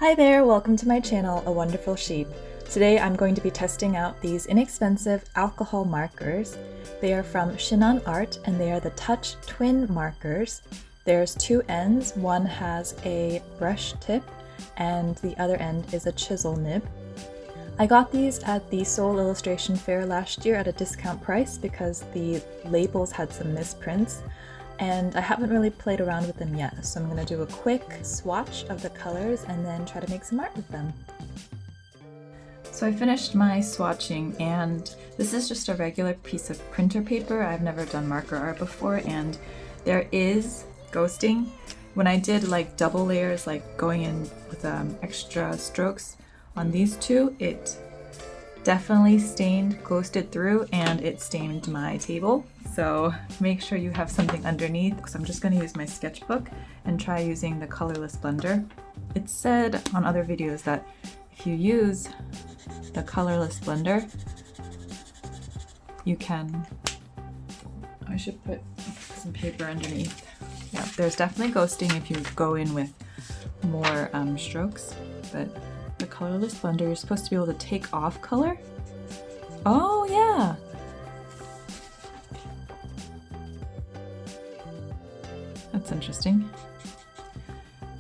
Hi there, welcome to my channel, A Wonderful Sheep. Today I'm going to be testing out these inexpensive alcohol markers. They are from Shinhan Art and they are the touch-twin markers. There's two ends, one has a brush tip and the other end is a chisel nib. I got these at the Seoul Illustration Fair last year at a discount price because the labels had some misprints. And I haven't really played around with them yet, so I'm going to do a quick swatch of the colors and then try to make some art with them. So I finished my swatching, and this is just a regular piece of printer paper. I've never done marker art before, and there is ghosting. When I did like double layers, like going in with extra strokes on these two, it definitely ghosted through, and it stained my table. So make sure you have something underneath, because I'm just going to use my sketchbook and try using the colorless blender. It's said on other videos that if you use the colorless blender, you can, I should put some paper underneath. Yeah, there's definitely ghosting if you go in with more strokes, but the colorless blender, you're supposed to be able to take off color. Oh yeah! That's interesting.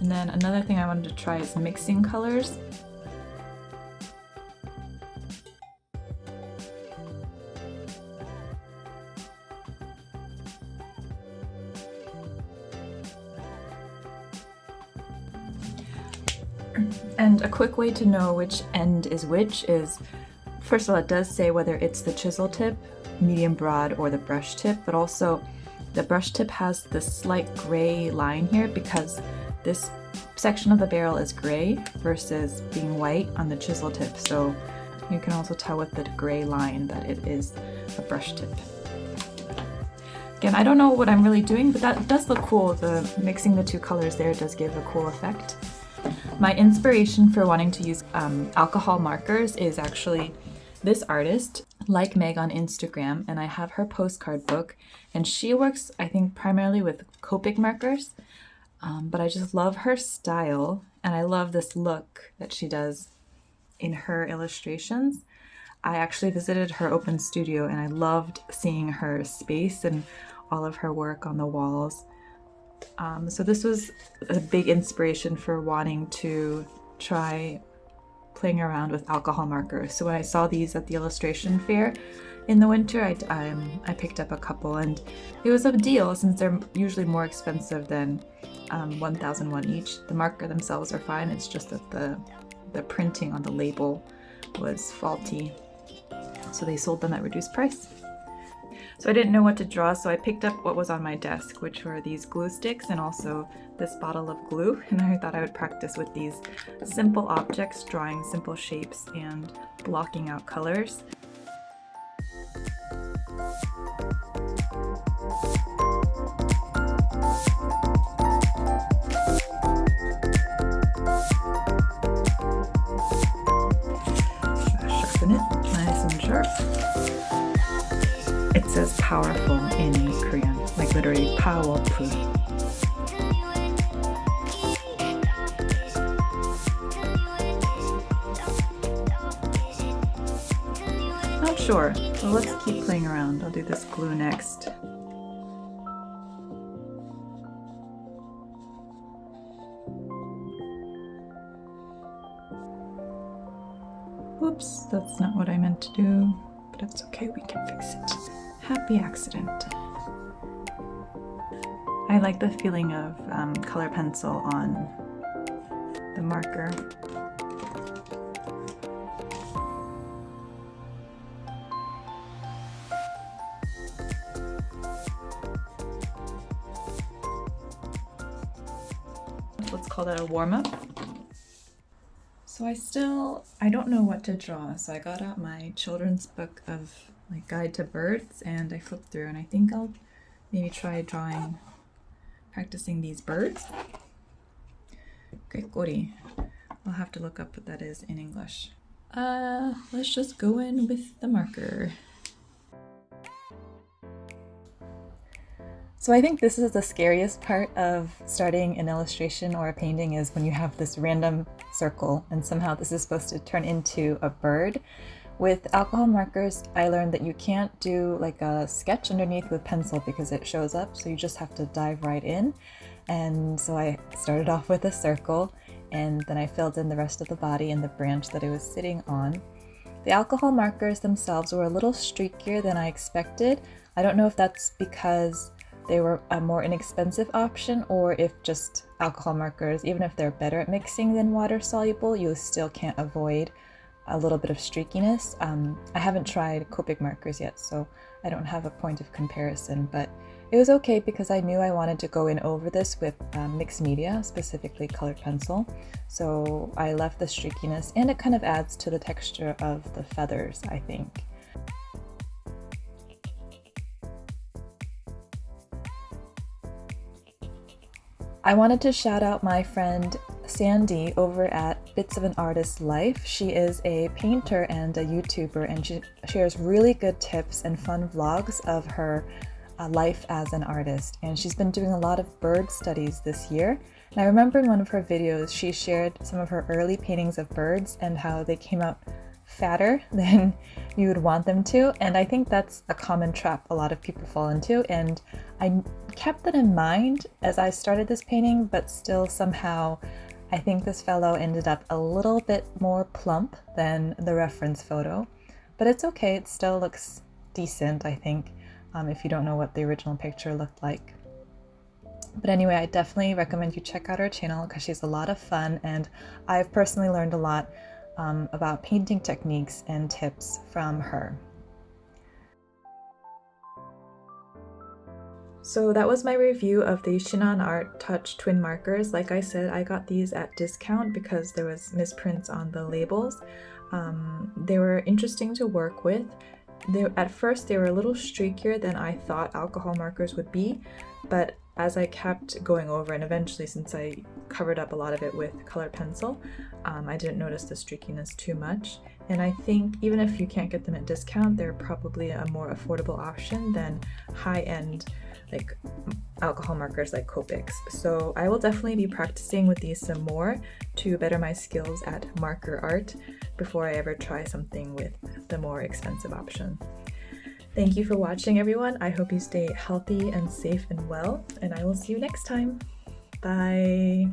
And then another thing I wanted to try is mixing colors. And a quick way to know which end is which is, first of all, it does say whether it's the chisel tip, medium broad, or the brush tip, but also the brush tip has this slight gray line here because this section of the barrel is gray versus being white on the chisel tip. So you can also tell with the gray line that it is a brush tip. Again, I don't know what I'm really doing, but that does look cool. The mixing the two colors there does give a cool effect. My inspiration for wanting to use alcohol markers is actually this artist, like Meg on Instagram, and I have her postcard book, and she works, I think, primarily with Copic markers, but I just love her style, and I love this look that she does in her illustrations. I actually visited her open studio, and I loved seeing her space and all of her work on the walls. So this was a big inspiration for wanting to try playing around with alcohol markers. So when I saw these at the illustration fair in the winter, I picked up a couple, and it was a deal since they're usually more expensive than 1,001 each. The marker themselves are fine, it's just that the printing on the label was faulty, so they sold them at reduced price. So I didn't know what to draw, so I picked up what was on my desk, which were these glue sticks and also this bottle of glue, and I thought I would practice with these simple objects, drawing simple shapes and blocking out colors. Sharpen it, nice and sharp. It says powerful in Korean, like literally powerful. Not sure, so let's keep playing around. I'll do this glue next. Whoops, that's not what I meant to do, but it's okay, we can fix it. Happy accident. I like the feeling of color pencil on the marker. Let's call that a warm-up. So I don't know what to draw, so I got out my children's book of like Guide to Birds, and I flipped through, and I think I'll maybe try practicing these birds. Okay, 꼬리. I'll have to look up what that is in English. Let's just go in with the marker. So I think this is the scariest part of starting an illustration or a painting, is when you have this random circle and somehow this is supposed to turn into a bird. With alcohol markers, I learned that you can't do like a sketch underneath with pencil because it shows up, so you just have to dive right in. And so I started off with a circle, and then I filled in the rest of the body and the branch that it was sitting on. The alcohol markers themselves were a little streakier than I expected. I don't know if that's because they were a more inexpensive option, or if just alcohol markers, even if they're better at mixing than water soluble, you still can't avoid a little bit of streakiness. I haven't tried Copic markers yet, so I don't have a point of comparison, but it was okay because I knew I wanted to go in over this with mixed media, specifically colored pencil. So I left the streakiness, and it kind of adds to the texture of the feathers, I think. I wanted to shout out my friend Sandy over at Bits of an Artist's Life. She is a painter and a YouTuber, and she shares really good tips and fun vlogs of her life as an artist. And she's been doing a lot of bird studies this year. And I remember in one of her videos, she shared some of her early paintings of birds and how they came out fatter than you would want them to, and I think that's a common trap a lot of people fall into, and I kept that in mind as I started this painting, but still somehow I think this fellow ended up a little bit more plump than the reference photo, but it's okay, it still looks decent, I think, if you don't know what the original picture looked like. But anyway, I definitely recommend you check out her channel because she's a lot of fun, and I've personally learned a lot about painting techniques and tips from her. So that was my review of the Shinhan Touch Twin Markers. Like I said, I got these at discount because there was misprints on the labels. They were interesting to work with. At first they were a little streakier than I thought alcohol markers would be, but as I kept going over, and eventually, since I covered up a lot of it with colored pencil, I didn't notice the streakiness too much. And I think even if you can't get them at discount, they're probably a more affordable option than high-end like alcohol markers like Copics. So I will definitely be practicing with these some more to better my skills at marker art before I ever try something with the more expensive option. Thank you for watching, everyone. I hope you stay healthy and safe and well, and I will see you next time. Bye.